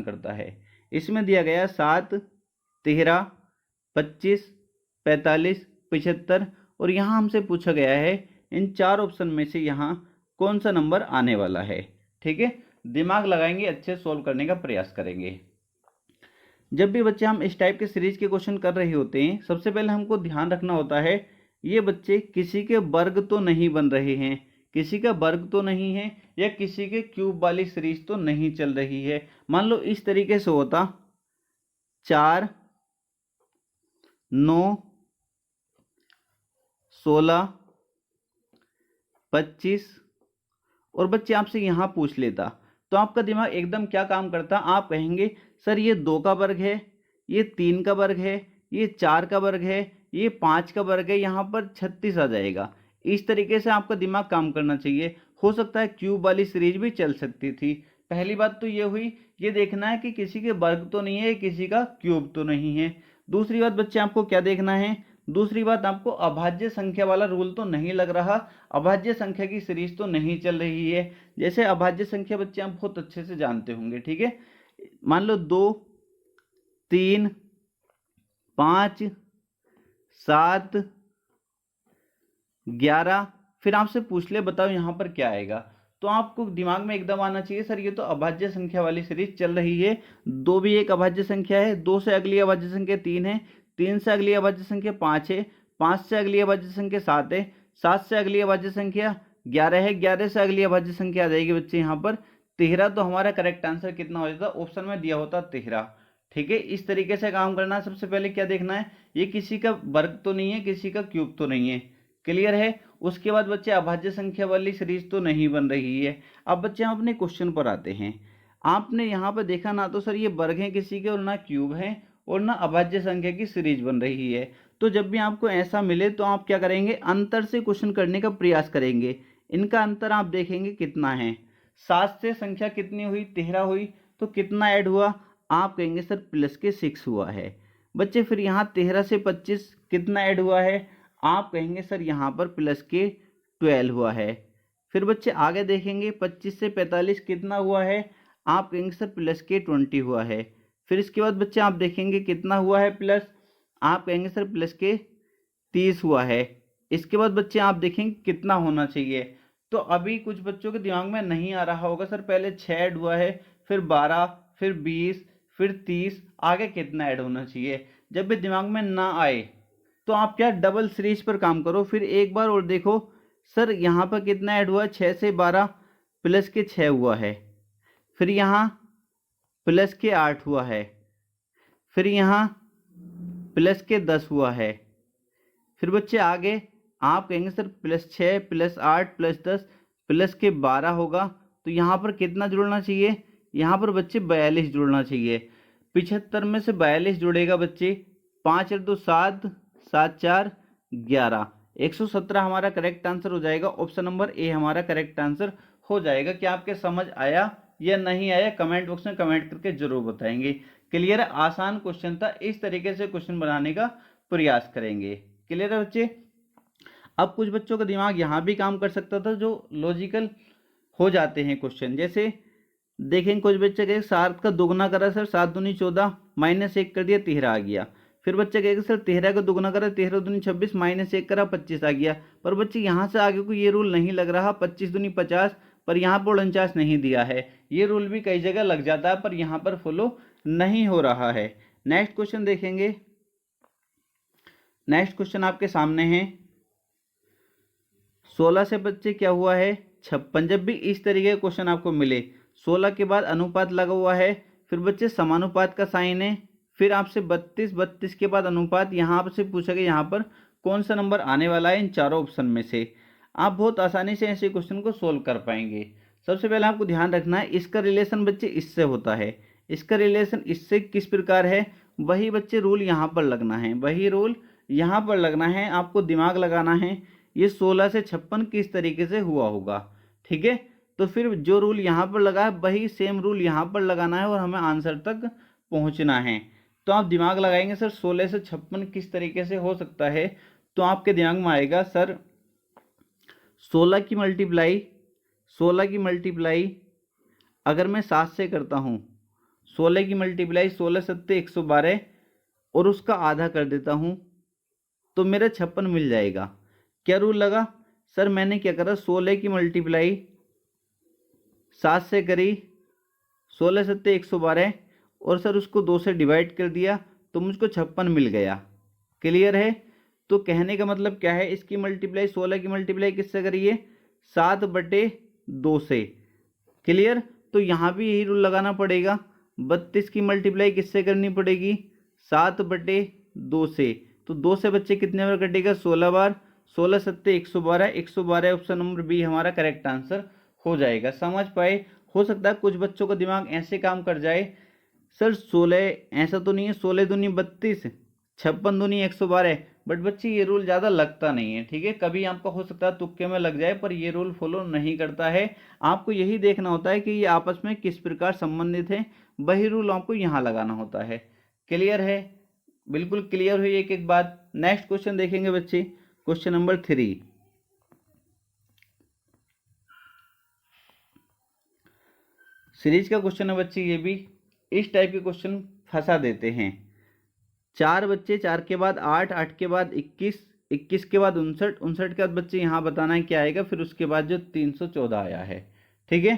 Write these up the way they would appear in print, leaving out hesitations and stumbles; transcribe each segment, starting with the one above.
करता है। इसमें दिया गया 7, 13, 25, 45, 75 और यहाँ हमसे पूछा गया है इन 4 ऑप्शन में से यहाँ कौन सा नंबर आने वाला है। ठीक है, दिमाग लगाएंगे, अच्छे सोल्व करने का प्रयास करेंगे। जब भी बच्चे हम इस टाइप के सीरीज के क्वेश्चन कर रहे होते हैं, सबसे पहले हमको ध्यान रखना होता है ये बच्चे किसी के वर्ग तो नहीं बन रहे हैं, किसी का वर्ग तो नहीं है, या किसी के क्यूब वाली सीरीज तो नहीं चल रही है। मान लो इस तरीके से होता 4, 9, 16, 25 और बच्चे आपसे यहाँ पूछ लेता तो आपका दिमाग एकदम क्या काम करता, आप कहेंगे सर ये 2 का वर्ग है, ये 3 का वर्ग है, ये 4 का वर्ग है, ये 5 का वर्ग है, यहाँ पर 36 आ जाएगा। इस तरीके से आपका दिमाग काम करना चाहिए। हो सकता है क्यूब वाली सीरीज भी चल सकती थी। पहली बात तो ये हुई, ये देखना है कि किसी के वर्ग तो नहीं है, किसी का क्यूब तो नहीं है। दूसरी बात बच्चे आपको क्या देखना है, दूसरी बात आपको अभाज्य संख्या वाला रूल तो नहीं लग रहा, अभाज्य संख्या की सीरीज तो नहीं चल रही है। जैसे अभाज्य संख्या बच्चे आप बहुत अच्छे से जानते होंगे। ठीक है, मान लो 2, 3, 5, 7, 11, फिर आपसे पूछ ले बताओ यहाँ पर क्या आएगा, तो आपको दिमाग में एकदम आना चाहिए सर ये तो अभाज्य संख्या वाली सीरीज चल रही है। 2 भी एक अभाज्य संख्या है, 2 से अगली अभाज्य संख्या 3 है, 3 से अगली अभाज्य संख्या 5 है, 5 से अगली अभाज्य संख्या 7 है, 7 से अगली अभाज्य संख्या 11 है, 11 से अगली अभाज्य संख्या आ जाएगी बच्चे यहाँ पर 13। तो हमारा करेक्ट आंसर कितना हो जाता, ऑप्शन में दिया होता 13। ठीक है, इस तरीके से काम करना है। सबसे पहले क्या देखना है, ये किसी का वर्ग तो नहीं है, किसी का क्यूब तो नहीं है, क्लियर है। उसके बाद बच्चे अभाज्य संख्या वाली सीरीज तो नहीं बन रही है। अब बच्चे हम अपने क्वेश्चन पर आते हैं। आपने यहाँ पर देखा ना तो सर ये वर्ग है किसी के और ना क्यूब है और ना अभाज्य संख्या की सीरीज बन रही है। तो जब भी आपको ऐसा मिले तो आप क्या करेंगे, अंतर से क्वेश्चन करने का प्रयास करेंगे। इनका अंतर आप देखेंगे कितना है। 7 से संख्या कितनी हुई, 13 हुई, तो कितना ऐड हुआ, आप कहेंगे सर प्लस के 6 हुआ है। बच्चे फिर यहाँ 13 से 25 कितना ऐड हुआ है, आप कहेंगे सर यहाँ पर प्लस के 12 हुआ है। फिर बच्चे आगे देखेंगे 25 से 45 कितना हुआ है, आप कहेंगे सर प्लस के 20 हुआ है। फिर इसके बाद बच्चे आप देखेंगे कितना हुआ है प्लस, आप कहेंगे सर प्लस के 30 हुआ है। इसके बाद बच्चे आप देखेंगे कितना होना चाहिए। तो अभी कुछ बच्चों के दिमाग में नहीं आ रहा होगा सर पहले 6 ऐड हुआ है, फिर 12, फिर 20, फिर 30, आगे कितना ऐड होना चाहिए। जब भी दिमाग में ना आए तो आप क्या डबल सीरीज पर काम करो, फिर एक बार और देखो सर यहाँ पर कितना ऐड हुआ है, 6 से 12 प्लस के 6 हुआ है, फिर यहाँ प्लस के 8 हुआ है, फिर यहाँ प्लस के 10 हुआ है। फिर बच्चे आगे आप कहेंगे sir plus 6 plus 8 plus 10 plus के 12 होगा, तो यहाँ पर कितना जुड़ना चाहिए, यहाँ पर बच्चे 42 जुड़ना चाहिए। 75 में से 42 जुड़ेगा बच्चे, 5 और 2 7, 7 4 11, 117 हमारा करेक्ट आंसर हो जाएगा। ऑप्शन नंबर ए हमारा करेक्ट आंसर हो जाएगा। क्या आपके समझ आया या नहीं आया, कमेंट बॉक्स में कमेंट करके जरूर बताएंगे। क्लियर है, आसान क्वेश्चन था, इस तरीके से क्वेश्चन बनाने का प्रयास करेंगे। क्लियर है बच्चे। अब कुछ बच्चों का दिमाग यहाँ भी काम कर सकता था जो लॉजिकल हो जाते हैं क्वेश्चन। जैसे देखेंगे कुछ बच्चे कहे 7 का दोगुना करा सर, 7 दूनी 14 माइनस 1 कर दिया 13 आ गया। फिर बच्चे कहेगा सर 13 का दोगुना करा 13 दूनी 26 माइनस 1 करा 25 आ गया। पर बच्चे यहाँ से आगे को ये रूल नहीं लग रहा, 25 दूनी 50, पर यहाँ पर 49 नहीं दिया है। ये रूल भी कई जगह लग जाता है पर यहाँ पर फॉलो नहीं हो रहा है। नेक्स्ट क्वेश्चन देखेंगे। नेक्स्ट क्वेश्चन आपके सामने है, 16 से बच्चे क्या हुआ है 56। जब भी इस तरीके के क्वेश्चन आपको मिले, 16 के बाद अनुपात लगा हुआ है, फिर बच्चे समानुपात का साइन है, फिर आपसे 32, 32 के बाद अनुपात, यहाँ से पूछा गया यहाँ पर कौन सा नंबर आने वाला है इन चारों ऑप्शन में से। आप बहुत आसानी से ऐसे क्वेश्चन को सोल्व कर पाएंगे। सबसे पहले आपको ध्यान रखना है इसका रिलेशन बच्चे इससे होता है, इसका रिलेशन इससे किस प्रकार है, वही बच्चे रूल यहाँ पर लगना है, वही रूल यहाँ पर लगना है। आपको दिमाग लगाना है ये 16 से 56 किस तरीके से हुआ होगा। ठीक है, तो फिर जो रूल यहाँ पर लगा है वही सेम रूल यहाँ पर लगाना है और हमें आंसर तक पहुँचना है। तो आप दिमाग लगाएंगे सर 16 से 56 किस तरीके से हो सकता है, तो आपके दिमाग में आएगा सर 16 की मल्टीप्लाई अगर मैं 7 से करता हूँ, 16 की मल्टीप्लाई 16 सत्ते 112 और उसका आधा कर देता हूँ तो मेरा 56 मिल जाएगा। क्या रूल लगा सर? मैंने क्या करा, 16 की मल्टीप्लाई 7 से करी, 16 सत्ते 112 और सर उसको 2 से डिवाइड कर दिया तो मुझको 56 मिल गया। क्लियर है? तो कहने का मतलब क्या है, इसकी मल्टीप्लाई 16 की मल्टीप्लाई किससे करिए, 7/2 से। क्लियर? तो यहाँ भी यही रूल लगाना पड़ेगा। 32 की मल्टीप्लाई किससे करनी पड़ेगी, 7/2 से। तो 2 से बच्चे कितने बार कटेगा, 16 बार। 16 सत्ते 112, 112 ऑप्शन नंबर बी हमारा करेक्ट आंसर हो जाएगा। समझ पाए? हो सकता है कुछ बच्चों का दिमाग ऐसे काम कर जाए, सर 16 ऐसा तो नहीं है, 16 दूनी 32, 56 दूनी 112, बट बच्चे ये रूल ज़्यादा लगता नहीं है। ठीक है, कभी आपका हो सकता है तुक्के में लग जाए, पर ये रूल फॉलो नहीं करता है। आपको यही देखना होता है कि ये आपस में किस प्रकार संबंधित है, वही रूल आपको यहाँ लगाना होता है। क्लियर है? बिल्कुल क्लियर हुई एक एक बात। नेक्स्ट क्वेश्चन देखेंगे बच्चे, क्वेश्चन नंबर 3। सीरीज का क्वेश्चन है बच्चे, ये भी इस टाइप के क्वेश्चन फंसा देते हैं। 4 बच्चे, 4 के बाद 8, 8 के बाद 21, 21 के बाद 59, 59 के बाद बच्चे यहाँ बताना है क्या आएगा, फिर उसके बाद जो 314 आया है। ठीक है,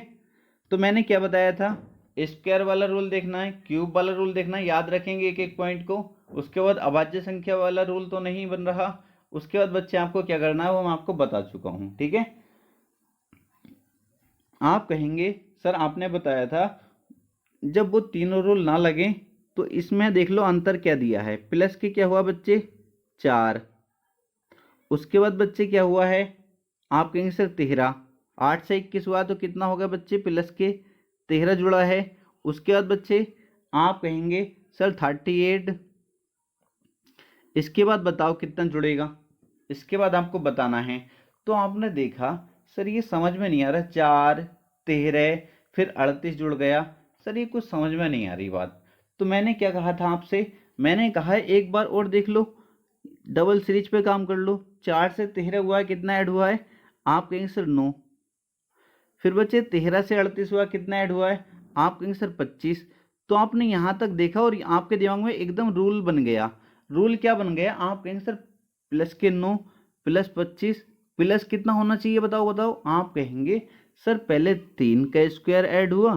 तो मैंने क्या बताया था, स्क्वायर वाला रूल देखना है, क्यूब वाला रूल देखना है, याद रखेंगे एक एक पॉइंट को। उसके बाद अभाज्य संख्या वाला रूल तो नहीं बन रहा। उसके बाद बच्चे आपको क्या करना है वो मैं आपको बता चुका हूँ। ठीक है, आप कहेंगे सर आपने बताया था जब वो तीनों रूल ना लगे तो इसमें देख लो अंतर क्या दिया है, प्लस के क्या हुआ बच्चे 4। उसके बाद बच्चे क्या हुआ है, आप कहेंगे सर 13, 8 से 21 हुआ तो कितना होगा बच्चे, प्लस के 13 जुड़ा है। उसके बाद बच्चे आप कहेंगे सर 38, इसके बाद बताओ कितना जुड़ेगा, इसके बाद आपको बताना है। तो आपने देखा सर ये समझ में नहीं आ रहा, 4, 13 फिर 38 जुड़ गया, सर ये कुछ समझ में नहीं आ रही बात। तो मैंने क्या कहा था आपसे, मैंने कहा है एक बार और देख लो, डबल सीरीज पे काम कर लो। 4 से 13 हुआ है, कितना ऐड हुआ है, आप कहेंगे सर 9। फिर बच्चे 13 से 38 हुआ, कितना ऐड हुआ है, आप कहेंगे सर 25। तो आपने यहाँ तक देखा और आपके दिमाग में एकदम रूल बन गया। रूल क्या बन गया, आप कहेंगे सर प्लस के 9 प्लस 25 प्लस कितना होना चाहिए, बताओ बताओ। आप कहेंगे सर पहले 3 का स्क्वायर ऐड हुआ,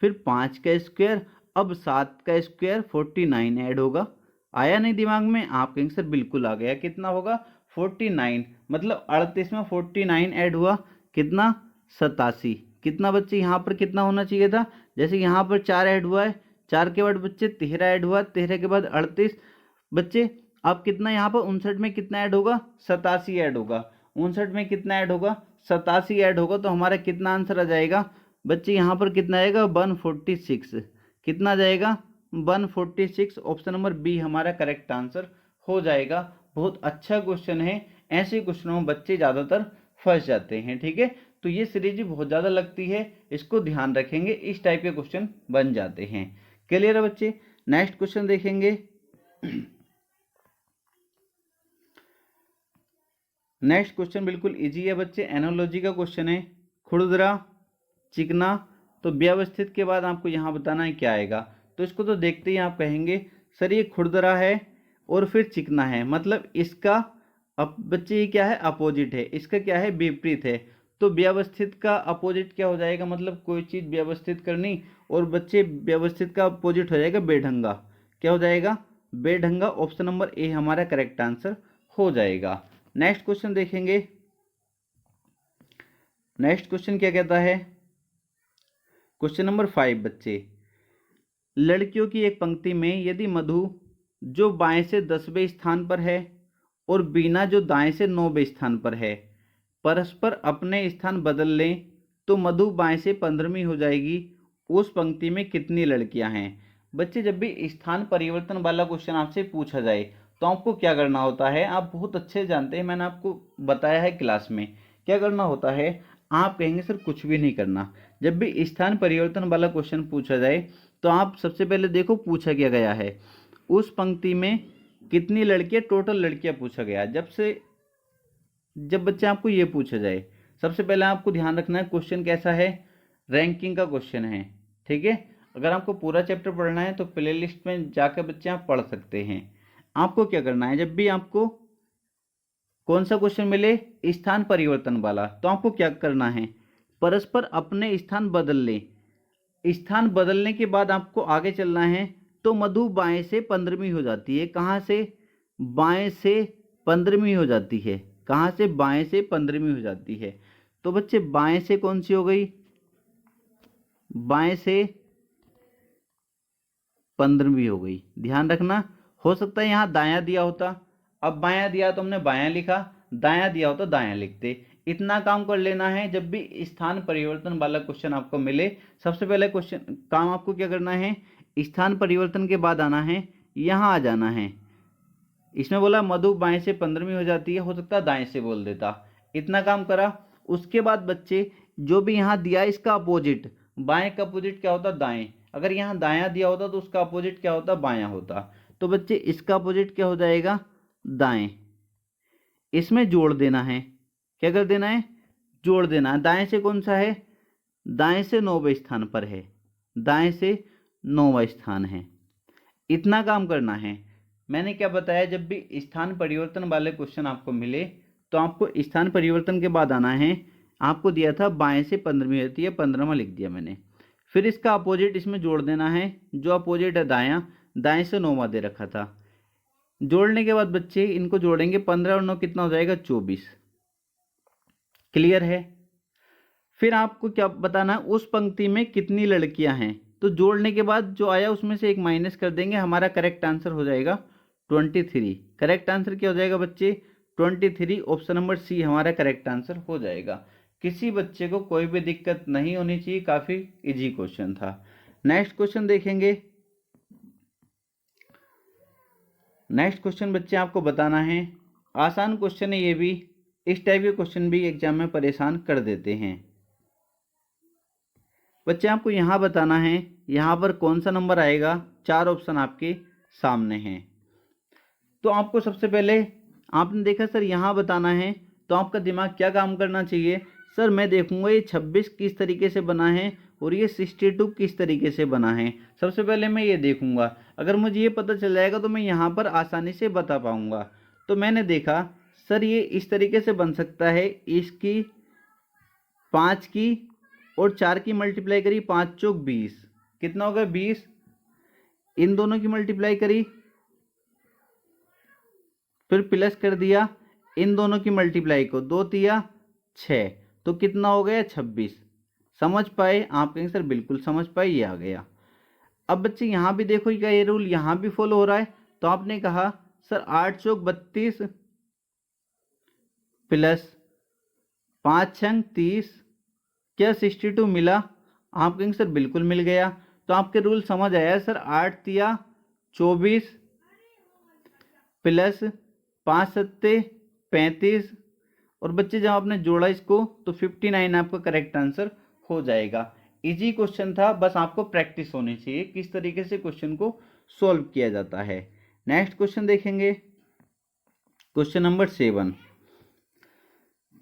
फिर 5 का स्क्वायर, अब 7 का स्क्वायर 49 ऐड होगा। आया नहीं दिमाग में? आप कहेंगे सर बिल्कुल आ गया। कितना होगा 49, मतलब 38 में 49 ऐड हुआ, कितना 87। कितना बच्चे यहाँ पर कितना होना चाहिए था, जैसे यहाँ पर 4 ऐड हुआ है, 4 के बाद बच्चे 13 ऐड हुआ, 13 के बाद 38 बच्चे। अब कितना यहाँ पर 59 में कितना ऐड होगा, 87 ऐड होगा। 59 में कितना ऐड होगा, 87 ऐड होगा। तो हमारा कितना आंसर आ जाएगा बच्चे, यहाँ पर कितना आएगा 146। कितना जाएगा 146, ऑप्शन नंबर बी हमारा करेक्ट आंसर हो जाएगा। बहुत अच्छा क्वेश्चन है, ऐसे क्वेश्चनों में बच्चे ज़्यादातर फंस जाते हैं। ठीक है, तो ये सीरीज बहुत ज़्यादा लगती है, इसको ध्यान रखेंगे, इस टाइप के क्वेश्चन बन जाते हैं। क्लियर है बच्चे? नेक्स्ट क्वेश्चन देखेंगे। नेक्स्ट क्वेश्चन बिल्कुल इजी है बच्चे, एनालॉजी का क्वेश्चन है। खुरदरा, चिकना, तो व्यवस्थित के बाद आपको यहाँ बताना है क्या आएगा। तो इसको तो देखते ही आप कहेंगे सर ये खुरदरा है और फिर चिकना है, मतलब इसका अब बच्चे ये क्या है, अपोजिट है, इसका क्या है, विपरीत है। तो व्यवस्थित का अपोजिट क्या हो जाएगा, मतलब कोई चीज़ व्यवस्थित करनी, और बच्चे व्यवस्थित का अपोजिट हो जाएगा बेढंगा। क्या हो जाएगा, बेढंगा। ऑप्शन नंबर ए हमारा करेक्ट आंसर हो जाएगा। नेक्स्ट क्वेश्चन देखेंगे। नेक्स्ट क्वेश्चन क्या कहता है, क्वेश्चन नंबर 5 बच्चे, लड़कियों की एक पंक्ति में यदि मधु जो बाएं से 10वें स्थान पर है और बीना जो दाएं से 9वें स्थान पर है परस्पर अपने स्थान बदल लें तो मधु बाएं से 15वीं हो जाएगी, उस पंक्ति में कितनी लड़कियां हैं। बच्चे जब भी स्थान परिवर्तन वाला क्वेश्चन आपसे पूछा जाए तो आपको क्या करना होता है, आप बहुत अच्छे जानते हैं, मैंने आपको बताया है क्लास में। क्या करना होता है, आप कहेंगे सर कुछ भी नहीं करना। जब भी स्थान परिवर्तन वाला क्वेश्चन पूछा जाए तो आप सबसे पहले देखो पूछा क्या गया है, उस पंक्ति में कितनी लड़कियां, टोटल लड़कियां पूछा गया। जब बच्चे आपको ये पूछा जाए, सबसे पहले आपको ध्यान रखना है क्वेश्चन कैसा है, रैंकिंग का क्वेश्चन है। ठीक है, अगर आपको पूरा चैप्टर पढ़ना है तो प्ले लिस्ट में जाकर बच्चे आप पढ़ सकते हैं। आपको क्या करना है, जब भी आपको कौन सा क्वेश्चन मिले स्थान परिवर्तन वाला, तो आपको क्या करना है, परस्पर अपने स्थान बदल ले। स्थान बदलने के बाद आपको आगे चलना है। तो मधु बाएं से 15वीं हो जाती है। कहाँ से? बाएं से 15वीं हो जाती है। कहाँ से? बाएं से 15वीं हो जाती है। तो बच्चे बाएं से कौन सी हो गई? बाएं से 15वीं हो गई। ध्यान रखना, हो सकता है यहाँ दायां दिया होता, अब बायां दिया तो हमने बायां लिखा, दायां दिया होता दायां लिखते। इतना काम कर लेना है। जब भी स्थान परिवर्तन वाला क्वेश्चन आपको मिले, सबसे पहले क्वेश्चन काम आपको क्या करना है, स्थान परिवर्तन के बाद आना है, यहाँ आ जाना है। इसमें बोला मधु बाएं से 15वीं हो जाती है, हो सकता है दाएं से बोल देता। इतना काम करा। उसके बाद बच्चे जो भी यहाँ दिया इसका अपोजिट, बाएं का अपोजिट क्या होता? दाएं। अगर यहाँ दायां दिया होता तो उसका अपोजिट क्या होता? बायां होता। तो बच्चे इसका अपोजिट क्या हो जाएगा? दाएं। इसमें जोड़ देना है। क्या कर देना है? जोड़ देना है। दाएं से कौन सा है? दाएं से 9वें स्थान पर है। दाएं से 9वां स्थान है। इतना काम करना है। मैंने क्या बताया, जब भी स्थान परिवर्तन वाले क्वेश्चन आपको मिले तो आपको स्थान परिवर्तन के बाद आना है। आपको दिया था बाएं से 15वीं होती है, 15वां लिख दिया मैंने। फिर इसका अपोजिट इसमें जोड़ देना है, जो अपोजिट है दायां, दाएं से 9वां दे रखा था। जोड़ने के बाद बच्चे इनको जोड़ेंगे, 15 और 9 कितना हो जाएगा? 24। क्लियर है? फिर आपको क्या बताना है, उस पंक्ति में कितनी लड़कियां हैं। तो जोड़ने के बाद जो आया उसमें से एक माइनस कर देंगे, हमारा करेक्ट आंसर हो जाएगा 23। करेक्ट आंसर क्या हो जाएगा बच्चे? 23। ऑप्शन नंबर सी हमारा करेक्ट आंसर हो जाएगा। किसी बच्चे को कोई भी दिक्कत नहीं होनी चाहिए, काफी इजी क्वेश्चन था। नेक्स्ट क्वेश्चन देखेंगे। नेक्स्ट क्वेश्चन बच्चे आपको बताना है, आसान क्वेश्चन है ये भी। इस टाइप के क्वेश्चन भी एग्जाम में परेशान कर देते हैं। बच्चे आपको यहाँ बताना है, यहाँ पर कौन सा नंबर आएगा। 4 ऑप्शन आपके सामने हैं। तो आपको सबसे पहले आपने देखा सर यहाँ बताना है, तो आपका दिमाग क्या काम करना चाहिए, सर मैं देखूंगा ये 26 किस तरीके से बना है और ये 62 किस तरीके से बना है। सबसे पहले मैं ये देखूंगा, अगर मुझे ये पता चल जाएगा तो मैं यहाँ पर आसानी से बता पाऊंगा। तो मैंने देखा सर ये इस तरीके से बन सकता है, इसकी 5 की और 4 की मल्टीप्लाई करी, 5 चौक 20, कितना होगा? 20। इन दोनों की मल्टीप्लाई करी, फिर प्लस कर दिया इन दोनों की मल्टीप्लाई को, 2 तिया 6, तो कितना हो गया? 26। समझ पाए? आप कहेंगे सर बिल्कुल समझ पाए, ये आ गया। अब बच्चे यहाँ भी देखो, क्या ये रूल यहाँ भी फॉलो हो रहा है। तो आपने कहा सर 8 चौक 32 प्लस 5 छंग 30, क्या 62 मिला? आप कहेंगे सर बिल्कुल मिल गया। तो आपके रूल समझ आया सर। 8 तिया 24 प्लस 5 सत्ते 35, और बच्चे जब आपने जोड़ा इसको तो 59 आपका करेक्ट आंसर हो जाएगा। इजी क्वेश्चन था, बस आपको प्रैक्टिस होनी चाहिए किस तरीके से क्वेश्चन को सॉल्व किया जाता है। नेक्स्ट क्वेश्चन देखेंगे, क्वेश्चन नंबर 7।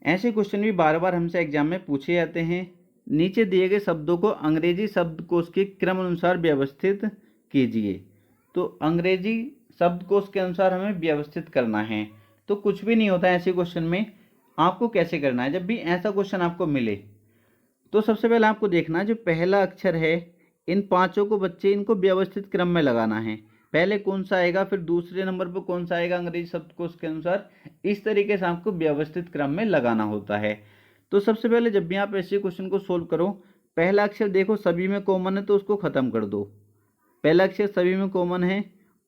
ऐसे क्वेश्चन भी बार बार हमसे एग्जाम में पूछे जाते हैं। नीचे दिए गए शब्दों को अंग्रेजी शब्दकोश के क्रम अनुसार व्यवस्थित कीजिए। तो अंग्रेजी शब्दकोश के अनुसार हमें व्यवस्थित करना है। तो कुछ भी नहीं होता है ऐसे क्वेश्चन में। आपको कैसे करना है, जब भी ऐसा क्वेश्चन आपको मिले तो सबसे पहले आपको देखना है जो पहला अक्षर है, इन पांचों को बच्चे इनको व्यवस्थित क्रम में लगाना है। पहले कौन सा आएगा, फिर दूसरे नंबर पर कौन सा आएगा अंग्रेजी शब्दकोश के अनुसार, इस तरीके से आपको व्यवस्थित क्रम में लगाना होता है। तो सबसे पहले जब भी आप ऐसे क्वेश्चन को सोल्व करो, पहला अक्षर देखो सभी में कॉमन है तो उसको खत्म कर दो। पहला अक्षर सभी में कॉमन है,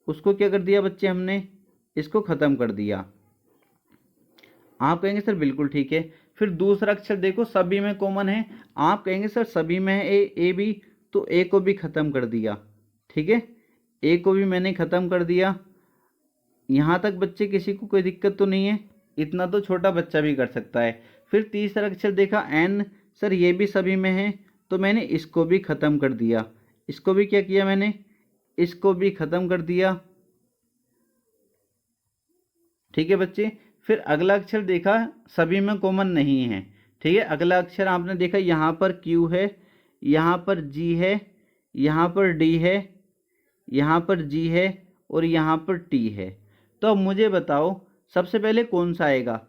उसको क्या कर दिया बच्चे हमने, इसको खत्म कर दिया। आप कहेंगे सर बिल्कुल ठीक है। फिर दूसरा अक्षर देखो सभी में कॉमन है, आप कहेंगे सर सभी में है ए भी, तो ए को भी खत्म कर दिया। ठीक है, ए को भी मैंने खत्म कर दिया। यहाँ तक बच्चे किसी को कोई दिक्कत तो नहीं है, इतना तो छोटा बच्चा भी कर सकता है। फिर तीसरा अक्षर देखा एन, सर ये भी सभी में है, तो मैंने इसको भी खत्म कर दिया। इसको भी क्या किया मैंने, इसको भी खत्म कर दिया। ठीक है बच्चे। फिर अगला अक्षर देखा सभी में कॉमन नहीं है। ठीक है, अगला अक्षर आपने देखा यहाँ पर क्यू है, यहाँ पर जी है, यहाँ पर डी है, यहाँ पर जी है और यहाँ पर टी है। तो अब मुझे बताओ सबसे पहले कौन सा आएगा।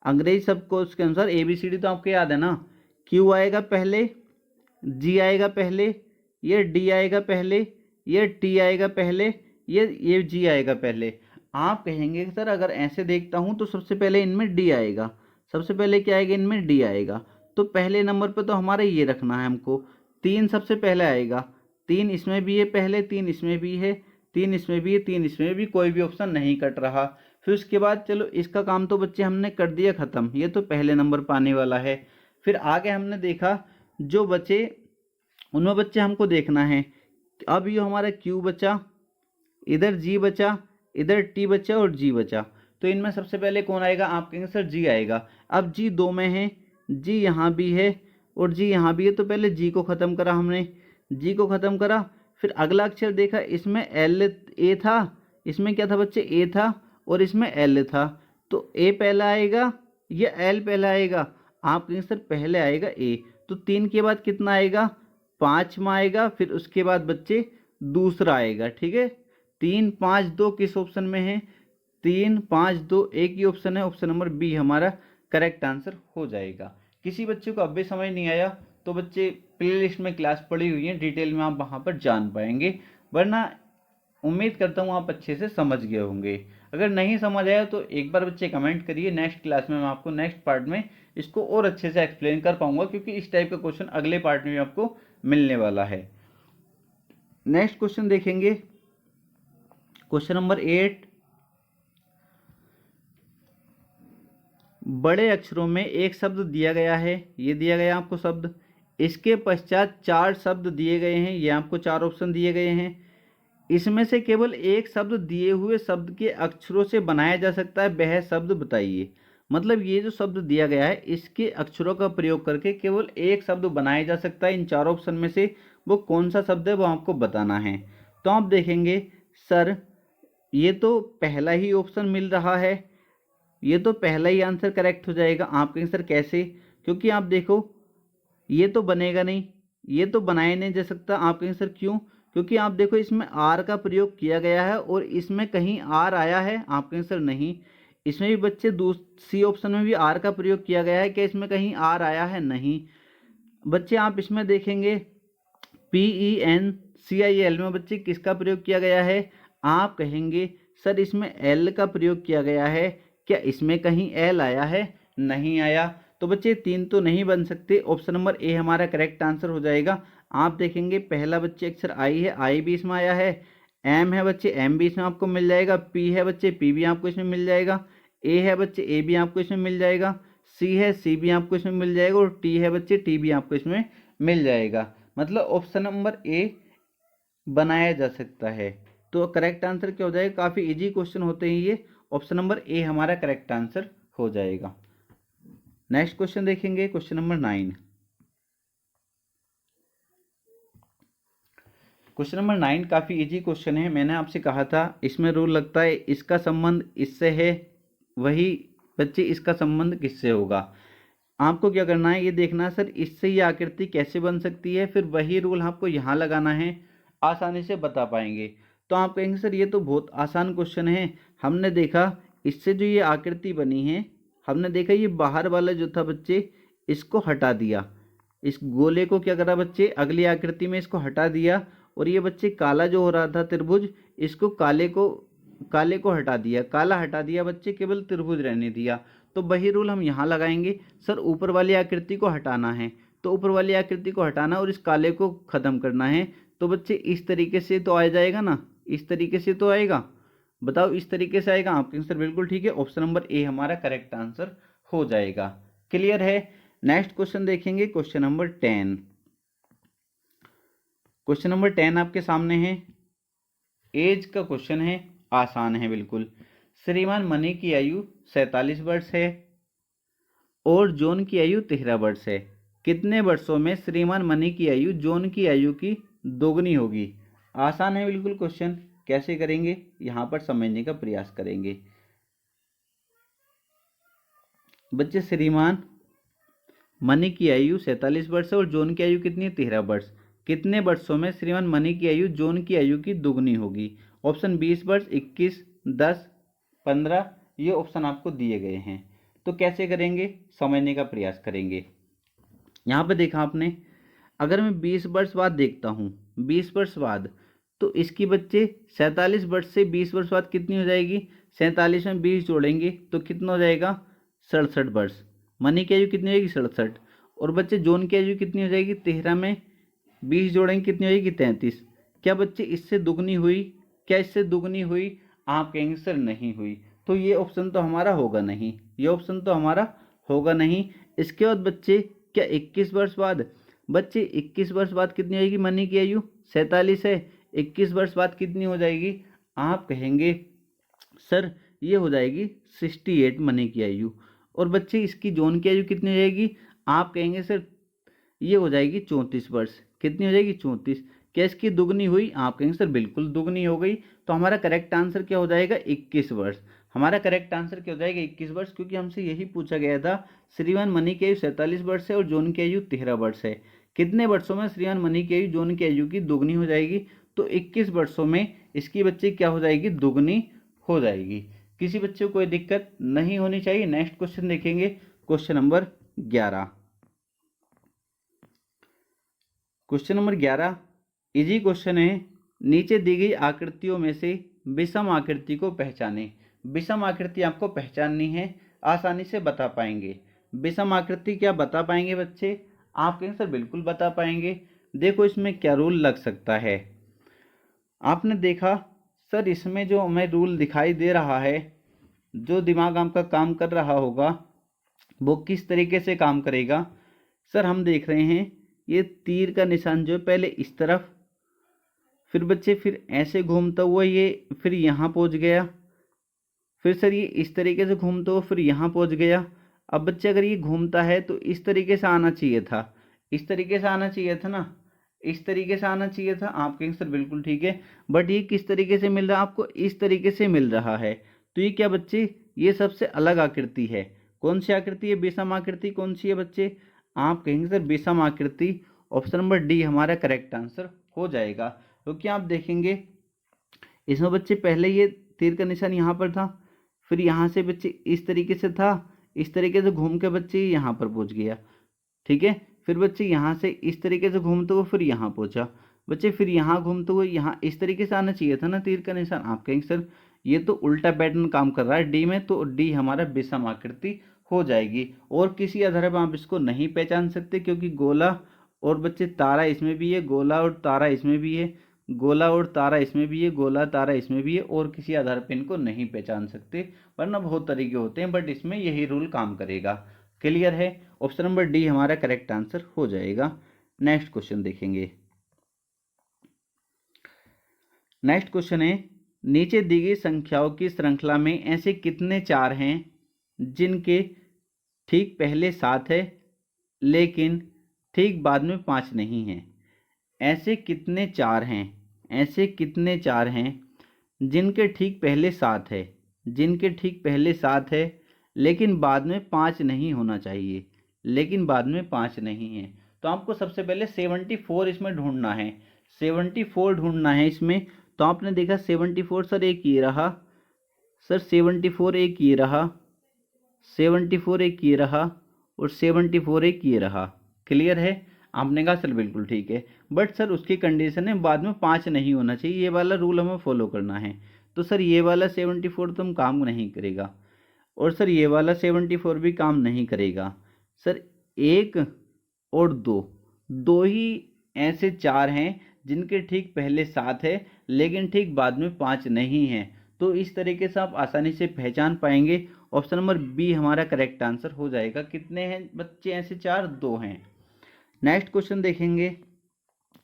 अंग्रेजी शब्दकोश के अनुसार ABCD तो आपको याद है ना, क्यू आएगा पहले, जी आएगा पहले, ये डी आएगा पहले, ये टी आएगा पहले, ये जी आएगा पहले। आप कहेंगे सर अगर ऐसे देखता हूँ तो सबसे पहले इनमें डी आएगा, सबसे पहले क्या आएगा, इनमें डी आएगा। तो पहले नंबर पर तो हमारा ये रखना है हमको, 3 सबसे पहले आएगा, 3 इसमें भी है पहले, 3 इसमें भी है, 3 इसमें भी है, 3 इसमें भी, कोई भी ऑप्शन नहीं कट रहा। फिर उसके बाद चलो इसका काम तो बच्चे हमने कर दिया ख़त्म, ये तो पहले नंबर पाने वाला है। फिर आगे हमने देखा जो बचे उनमें बच्चे हमको देखना है। अब ये हमारा क्यू बचा, इधर जी बचा, इधर टी बचा और जी बचा। तो इनमें सबसे पहले कौन आएगा, आप कहेंगे सर जी आएगा। अब जी 2 में है, जी यहाँ भी है और जी यहाँ भी है, तो पहले जी को ख़त्म करा हमने, जी को ख़त्म करा। फिर अगला अक्षर देखा, इसमें एल ए था, इसमें क्या था बच्चे, ए था और इसमें एल था। तो ए पहला आएगा या एल पहला आएगा, आप कहेंगे सर पहले आएगा ए। तो 3 के बाद कितना आएगा, 5 में आएगा। फिर उसके बाद बच्चे दूसरा आएगा, ठीक है। 3 5 2 किस ऑप्शन में है, 3 5 2 एक ही ऑप्शन है, ऑप्शन नंबर बी हमारा करेक्ट आंसर हो जाएगा। किसी बच्चे को अब भी समझ नहीं आया तो बच्चे प्लेलिस्ट में क्लास पड़ी हुई है, डिटेल में आप वहाँ पर जान पाएंगे, वरना उम्मीद करता हूँ आप अच्छे से समझ गए होंगे। अगर नहीं समझ आया तो एक बार बच्चे कमेंट करिए, नेक्स्ट क्लास में मैं आपको नेक्स्ट पार्ट में इसको और अच्छे से एक्सप्लेन कर पाऊंगा, क्योंकि इस टाइप का क्वेश्चन अगले पार्ट में आपको मिलने वाला है। नेक्स्ट क्वेश्चन देखेंगे, क्वेश्चन नंबर 8। बड़े अक्षरों में एक शब्द दिया गया है, ये दिया गया आपको शब्द, इसके पश्चात 4 शब्द दिए गए हैं, ये आपको 4 ऑप्शन दिए गए हैं। इसमें से केवल एक शब्द दिए हुए शब्द के अक्षरों से बनाया जा सकता है, वह शब्द बताइए। मतलब ये जो शब्द दिया गया है इसके अक्षरों का प्रयोग करके केवल एक शब्द बनाया जा सकता है, इन 4 ऑप्शन में से वो कौन सा शब्द है वो आपको बताना है। तो आप देखेंगे सर ये तो पहला ही ऑप्शन मिल रहा है, ये तो पहला ही आंसर करेक्ट हो जाएगा। आप कहेंगे सर कैसे, क्योंकि आप देखो ये तो बनेगा नहीं, ये तो बनाया नहीं जा सकता। आप कहेंगे सर क्यों, क्योंकि आप देखो इसमें आर का प्रयोग किया गया है और इसमें कहीं आर आया है। आप कहेंगे सर नहीं, इसमें भी बच्चे सी ऑप्शन में भी आर का प्रयोग किया गया है, क्या इसमें कहीं आर आया है, नहीं। बच्चे आप इसमें देखेंगे PENCIL में बच्चे किसका प्रयोग किया गया है, आप कहेंगे सर इसमें एल का प्रयोग किया गया है, क्या इसमें कहीं एल आया है, नहीं आया। तो बच्चे 3 तो नहीं बन सकते, ऑप्शन नंबर ए हमारा करेक्ट आंसर हो जाएगा। आप देखेंगे पहला बच्चे अक्षर आई है, आई भी इसमें आया है, एम है बच्चे एम भी इसमें आपको मिल जाएगा, पी है बच्चे पी भी आपको इसमें मिल जाएगा, ए है बच्चे ए भी आपको इसमें मिल जाएगा, सी है सी भी आपको इसमें मिल जाएगा और टी है बच्चे टी भी आपको इसमें मिल जाएगा। मतलब ऑप्शन नंबर ए बनाया जा सकता है। तो करेक्ट आंसर क्या हो जाएगा, काफ़ी इजी क्वेश्चन होते हैं ये, ऑप्शन नंबर ए हमारा करेक्ट आंसर हो जाएगा। नेक्स्ट क्वेश्चन देखेंगे, क्वेश्चन नंबर 9। क्वेश्चन नंबर 9 काफ़ी इजी क्वेश्चन है। मैंने आपसे कहा था इसमें रूल लगता है इसका संबंध इससे है, वही बच्चे इसका संबंध किससे होगा। आपको क्या करना है, ये देखना है सर इससे ये आकृति कैसे बन सकती है, फिर वही रूल आपको यहाँ लगाना है, आसानी से बता पाएंगे। तो आप कहेंगे सर ये तो बहुत आसान क्वेश्चन है, हमने देखा इससे जो ये आकृति बनी है, हमने देखा ये बाहर वाला जो था बच्चे इसको हटा दिया, इस गोले को क्या करा बच्चे अगली आकृति में इसको हटा दिया, और ये बच्चे काला जो हो रहा था त्रिभुज, इसको काले को हटा दिया, काला हटा दिया बच्चे, केवल त्रिभुज रहने दिया। तो वही रूल हम यहाँ लगाएंगे, सर ऊपर वाली आकृति को हटाना है, तो ऊपर वाली आकृति को हटाना और इस काले को खत्म करना है। तो बच्चे इस तरीके से तो आ जाएगा ना, इस तरीके से तो आएगा, बताओ इस तरीके से आएगा। आपके आंसर बिल्कुल ठीक है, ऑप्शन नंबर ए हमारा करेक्ट आंसर हो जाएगा। क्लियर है। नेक्स्ट क्वेश्चन देखेंगे, क्वेश्चन नंबर 10। क्वेश्चन नंबर 10 आपके सामने है, एज का क्वेश्चन है, आसान है बिल्कुल। श्रीमान मनी की आयु 47 वर्ष है और जॉन की आयु 13 वर्ष है, कितने वर्षों में श्रीमान मनी की आयु जॉन की आयु की दोगुनी होगी। आसान है बिल्कुल क्वेश्चन, कैसे करेंगे यहाँ पर समझने का प्रयास करेंगे। बच्चे श्रीमान मनी की आयु 47 वर्ष है और जॉन की आयु कितनी है, 13 वर्ष। कितने वर्षों में श्रीमान मनी की आयु जॉन की आयु की दुगनी होगी? ऑप्शन 20 वर्ष, 21, 10, 15, ये ऑप्शन आपको दिए गए हैं। तो कैसे करेंगे, समझने का प्रयास करेंगे। यहाँ पे देखा आपने, अगर मैं 20 वर्ष बाद देखता हूँ, 20 वर्ष बाद, तो इसकी बच्चे 47 वर्ष से 20 वर्ष बाद कितनी हो जाएगी? 47 में 20 जोड़ेंगे तो कितना हो जाएगा? 67 वर्ष। मनी की आयु कितनी होगी? 67। और बच्चे जॉन की आयु कितनी हो जाएगी? 13 में 20 जोड़ेंगे कितनी होगी? 33। क्या बच्चे इससे दुगनी हुई? क्या इससे दुगनी हुई? आप कहेंगे सर नहीं हुई, तो ये ऑप्शन तो हमारा होगा नहीं, ये ऑप्शन तो हमारा होगा नहीं। इसके बाद बच्चे क्या 21 वर्ष बाद, बच्चे 21 वर्ष बाद कितनी होगी मनी की आयु? 47 है, 21 वर्ष बाद कितनी हो जाएगी? आप कहेंगे सर ये हो जाएगी 68 मनी की आयु। और बच्चे इसकी जॉन की आयु कितनी हो जाएगी? आप कहेंगे सर ये हो जाएगी 34 वर्ष। कितनी हो जाएगी? 34। क्या इसकी दुगनी हुई? आप कहेंगे सर बिल्कुल दुगनी हो गई। तो हमारा करेक्ट आंसर क्या हो जाएगा? 21 वर्ष। हमारा करेक्ट आंसर क्या हो जाएगा? 21 वर्ष, क्योंकि हमसे यही पूछा गया था। श्रीमान मनी की आयु 47 वर्ष है और जॉन की आयु 13 वर्ष है। कितने वर्षों में श्रीमान मनी की आयु जॉन की आयु की दुगनी हो जाएगी? तो 21 वर्षों में इसकी बच्चे क्या हो जाएगी? दुगनी हो जाएगी। किसी बच्चे को कोई दिक्कत नहीं होनी चाहिए। नेक्स्ट क्वेश्चन देखेंगे, question number 11। Question number 11 easy question है। नीचे दी गई आकृतियों में से विषम आकृति को पहचानें। विषम आकृति आपको पहचाननी है, आसानी से बता पाएंगे। विषम आकृति क्या बता पाएंगे बच्चे? आप कहेंगे सर बिल्कुल बता पाएंगे। देखो इसमें क्या रूल लग सकता है। आपने देखा सर इसमें जो हमें रूल दिखाई दे रहा है, जो दिमाग आपका काम कर रहा होगा वो किस तरीके से काम करेगा? सर हम देख रहे हैं ये तीर का निशान जो है पहले इस तरफ, फिर बच्चे फिर ऐसे घूमता हुआ ये फिर यहाँ पहुँच गया, फिर सर ये इस तरीके से घूमता हुआ फिर यहाँ पहुँच गया। अब बच्चे अगर ये घूमता है तो इस तरीके से आना चाहिए था, इस तरीके से आना चाहिए था ना, इस तरीके से आना चाहिए था। आप कहेंगे सर बिल्कुल ठीक है, बट ये किस तरीके से मिल रहा है आपको? इस तरीके से मिल रहा है। तो ये क्या बच्चे? ये सबसे अलग आकृति है। कौन सी आकृति है? विषम आकृति। कौन सी है बच्चे? आप कहेंगे सर विषम आकृति। ऑप्शन नंबर डी हमारा करेक्ट आंसर हो जाएगा। क्योंकि आप देखेंगे इसमें बच्चे पहले ये तीर का निशान यहाँ पर था, फिर यहाँ से बच्चे इस तरीके से था, इस तरीके से घूम के बच्चे यहाँ पर पहुँच गया, ठीक है। फिर बच्चे यहाँ से इस तरीके से घूमते हुए फिर यहाँ पहुँचा, बच्चे फिर यहाँ घूमते हुए यहाँ इस तरीके से आना चाहिए था ना तीर का निशान। आप कहेंगे सर ये तो उल्टा पैटर्न काम कर रहा है डी में, तो डी हमारा विषम आकृति हो जाएगी। और किसी आधार पर आप इसको नहीं पहचान सकते, क्योंकि गोला और बच्चे तारा इसमें भी है, गोला और तारा इसमें भी है, गोला और तारा इसमें भी है, गोला तारा इसमें भी है, और किसी आधार पर इनको नहीं पहचान सकते। वरना बहुत तरीके होते हैं, बट इसमें यही रूल काम करेगा। क्लियर है? ऑप्शन नंबर डी हमारा करेक्ट आंसर हो जाएगा। नेक्स्ट क्वेश्चन देखेंगे। नेक्स्ट क्वेश्चन है, नीचे दी गई संख्याओं की श्रृंखला में ऐसे कितने चार हैं जिनके ठीक पहले 7 है लेकिन ठीक बाद में 5 नहीं है? ऐसे कितने चार हैं, ऐसे कितने चार हैं जिनके ठीक पहले 7 है, जिनके ठीक पहले 7 है लेकिन बाद में 5 नहीं होना चाहिए, लेकिन बाद में 5 नहीं है? तो आपको सबसे पहले 74 इसमें ढूंढना है, 74 ढूंढना है इसमें। तो आपने देखा 74 सर एक ये रहा, सर 74 एक ये रहा, 74 एक ये रहा, और 74 एक ये रहा। क्लियर है? आपने कहा सर बिल्कुल ठीक है, बट सर उसकी कंडीशन है बाद में 5 नहीं होना चाहिए, ये वाला रूल हमें फॉलो करना है। तो सर ये वाला 74 तो हम काम नहीं करेगा, और सर ये वाला 74 भी काम नहीं करेगा। सर 1 और 2, दो ही ऐसे चार हैं जिनके ठीक पहले 7 है लेकिन ठीक बाद में 5 नहीं है। तो इस तरीके से आप आसानी से पहचान पाएंगे। ऑप्शन नंबर बी हमारा करेक्ट आंसर हो जाएगा। कितने हैं बच्चे ऐसे चार? 2 हैं। नेक्स्ट क्वेश्चन देखेंगे,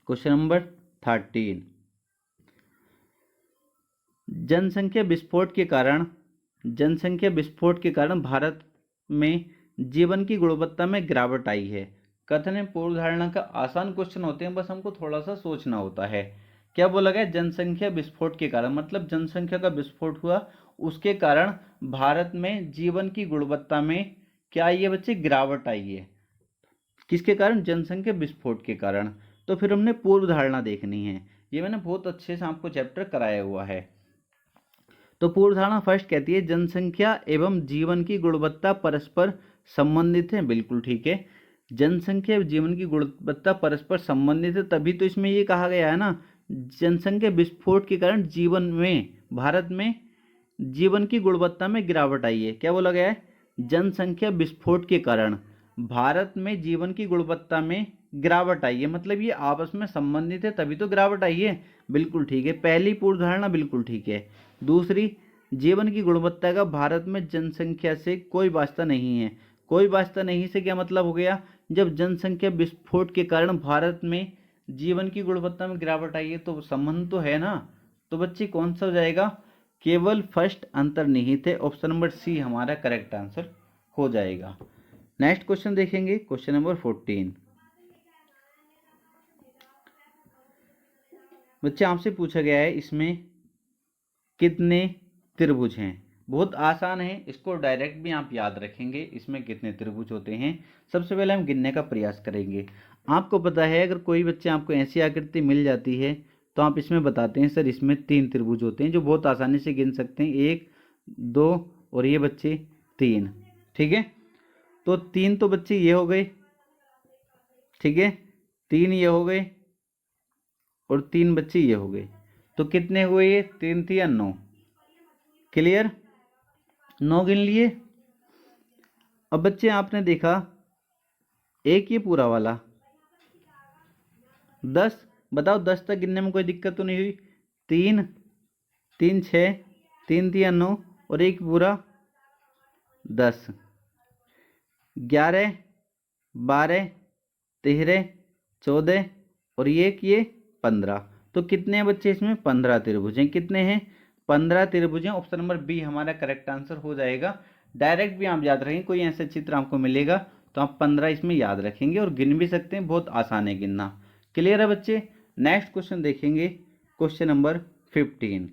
क्वेश्चन नंबर 13। जनसंख्या विस्फोट के कारण भारत में जीवन की गुणवत्ता में गिरावट आई है। कथन एवं पूर्व धारणा का आसान क्वेश्चन होते हैं, बस हमको थोड़ा सा सोचना होता है। क्या बोला गया? जनसंख्या विस्फोट के कारण, मतलब जनसंख्या का विस्फोट हुआ, उसके कारण भारत में जीवन की गुणवत्ता में क्या आई है बच्चे? गिरावट आई है। किसके कारण? जनसंख्या विस्फोट के कारण। तो फिर हमने पूर्व धारणा देखनी है। ये मैंने बहुत अच्छे से आपको चैप्टर कराया हुआ है। तो पूर्व धारणा फर्स्ट कहती है जनसंख्या एवं जीवन की गुणवत्ता परस्पर संबंधित है। बिल्कुल ठीक है, जनसंख्या एवं जीवन की गुणवत्ता परस्पर संबंधित है, तभी तो इसमें ये कहा गया है ना, जनसंख्या विस्फोट के कारण जीवन में, भारत में जीवन की गुणवत्ता में गिरावट आई है। क्या बोला गया है? जनसंख्या विस्फोट के कारण भारत में जीवन की गुणवत्ता में गिरावट आई है, मतलब ये आपस में संबंधित है तभी तो गिरावट आई है। बिल्कुल ठीक है, पहली पूर्व धारणा बिल्कुल ठीक है। दूसरी, जीवन की गुणवत्ता का भारत में जनसंख्या से कोई वास्ता नहीं है। कोई वास्ता नहीं से क्या मतलब हो गया? जब जनसंख्या विस्फोट के कारण भारत में जीवन की गुणवत्ता में गिरावट आई है तो संबंध तो है ना। तो बच्चे कौन सा हो जाएगा? केवल फर्स्ट अंतर्निहित है, ऑप्शन नंबर सी हमारा करेक्ट आंसर हो जाएगा। नेक्स्ट क्वेश्चन देखेंगे, क्वेश्चन नंबर 14। बच्चे आपसे पूछा गया है इसमें कितने त्रिभुज हैं। बहुत आसान है, इसको डायरेक्ट भी आप याद रखेंगे। इसमें कितने त्रिभुज होते हैं, सबसे पहले हम गिनने का प्रयास करेंगे। आपको पता है अगर कोई बच्चे आपको ऐसी आकृति मिल जाती है तो आप इसमें बताते हैं सर इसमें 3 त्रिभुज होते हैं, जो बहुत आसानी से गिन सकते हैं, 1 2 और ये बच्चे 3। ठीक है, तो 3 तो बच्चे ये हो गए, ठीक है, 3 ये हो गए और 3 बच्चे ये हो गए। तो कितने हुए ये? 3 3 9। क्लियर? 9 गिन लिए। अब बच्चे आपने देखा एक ये पूरा वाला 10, बताओ 10 तक गिनने में कोई दिक्कत तो नहीं हुई? 3 3 6, 3 3 9 और एक पूरा 10, 11 12 13 14 और ये 15। तो कितने हैं बच्चे इसमें? 15 त्रिभुज हैं। कितने हैं? 15 त्रिभुज हैं। ऑप्शन नंबर बी हमारा करेक्ट आंसर हो जाएगा। डायरेक्ट भी आप याद रखेंगे, कोई ऐसा चित्र आपको मिलेगा तो आप 15 इसमें याद रखेंगे और गिन भी सकते हैं, बहुत आसान है गिनना। क्लियर है बच्चे? नेक्स्ट क्वेश्चन देखेंगे, क्वेश्चन नंबर 15।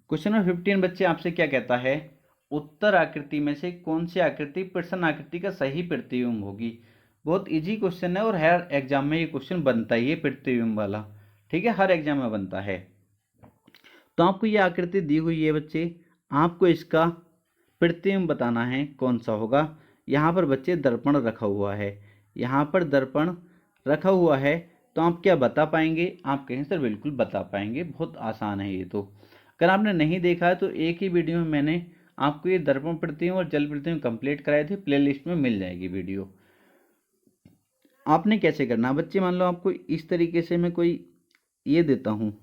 क्वेश्चन नंबर 15 बच्चे आपसे क्या कहता है? उत्तर आकृति में से कौन सी आकृति प्रश्न आकृति का सही प्रतिबिंब होगी? बहुत इजी क्वेश्चन है और हर एग्जाम में ये क्वेश्चन बनता ही है, प्रतिबिंब वाला। ठीक है, हर एग्जाम में बनता है। तो आपको ये आकृति दी हुई है बच्चे, आपको इसका प्रतिबिंब बताना है कौन सा होगा। यहाँ पर बच्चे दर्पण रखा हुआ है, यहाँ पर दर्पण रखा हुआ है, तो आप क्या बता पाएंगे? आप कहें सर बिल्कुल बता पाएंगे, बहुत आसान है ये। तो अगर आपने नहीं देखा है तो एक ही वीडियो में मैंने आपको ये दर्पण प्रतिबिंब और जल प्रतिबिंब कंप्लीट कराए थे, प्लेलिस्ट में मिल जाएगी वीडियो। आपने कैसे करना बच्चे, मान लो आपको इस तरीके से मैं कोई ये देता हूँ,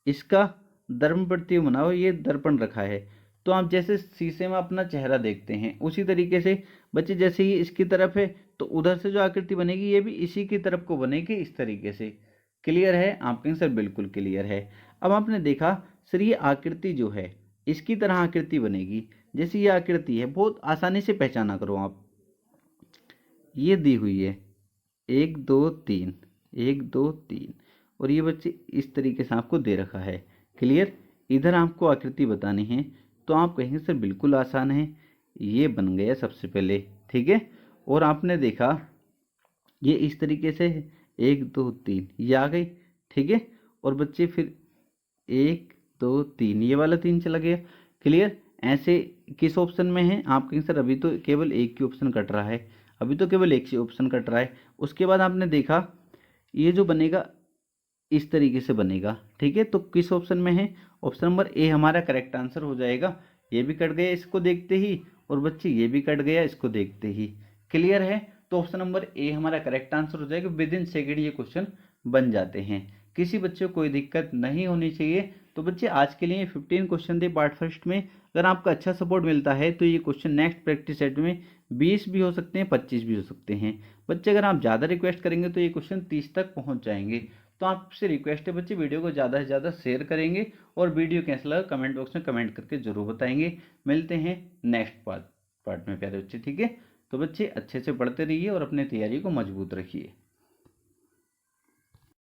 इसका दर्पण प्रतिबिंब बनाओ, ये दर्पण रखा है, तो आप जैसे शीशे में अपना चेहरा देखते हैं उसी तरीके से बच्चे, जैसे ये इसकी तरफ है तो उधर से जो आकृति बनेगी ये भी इसी की तरफ को बनेगी, इस तरीके से। क्लियर है? आप कहें सर बिल्कुल क्लियर है। अब आपने देखा सर ये आकृति जो है इसकी तरह आकृति बनेगी, जैसे ये आकृति है, बहुत आसानी से पहचाना करो आप। ये दी हुई है 1 2 3 1 2 3 और ये बच्चे इस तरीके से आपको दे रखा है। क्लियर? इधर आपको आकृति बतानी है तो आप कहेंगे सर बिल्कुल आसान है, ये बन गया सबसे पहले। ठीक है, और आपने देखा ये इस तरीके से 1 2 3 ये आ गई। ठीक है, और बच्चे फिर 1 2 3 ये वाला 3 चला गया। क्लियर? ऐसे किस ऑप्शन में है? आप कहेंगे सर अभी तो केवल एक ही ऑप्शन कट रहा है, अभी तो केवल एक ही ऑप्शन कट रहा है। उसके बाद आपने देखा ये जो बनेगा इस तरीके से बनेगा। ठीक है, तो किस ऑप्शन में है? ऑप्शन नंबर ए हमारा करेक्ट आंसर हो जाएगा। ये भी कट गया इसको देखते ही और बच्चे ये भी कट गया इसको देखते ही। क्लियर है? तो ऑप्शन नंबर ए हमारा करेक्ट आंसर हो जाएगा। विद इन सेकेंड ये क्वेश्चन बन जाते हैं, किसी बच्चे को कोई दिक्कत नहीं होनी चाहिए। तो बच्चे आज के लिए 15 क्वेश्चन थे पार्ट फर्स्ट में। अगर आपका अच्छा सपोर्ट मिलता है तो ये क्वेश्चन नेक्स्ट प्रैक्टिस सेट में 20 भी हो सकते हैं, 25 भी हो सकते हैं। बच्चे अगर आप ज़्यादा रिक्वेस्ट करेंगे तो ये क्वेश्चन 30 तक पहुंच जाएंगे। तो आपसे रिक्वेस्ट है बच्चे वीडियो को ज़्यादा से ज़्यादा शेयर करेंगे और वीडियो कैसा लगा कमेंट बॉक्स में कमेंट करके जरूर बताएंगे। मिलते हैं नेक्स्ट पार्ट में प्यारे बच्चे। ठीक है, तो बच्चे अच्छे से पढ़ते रहिए और अपनी तैयारी को मजबूत रखिए।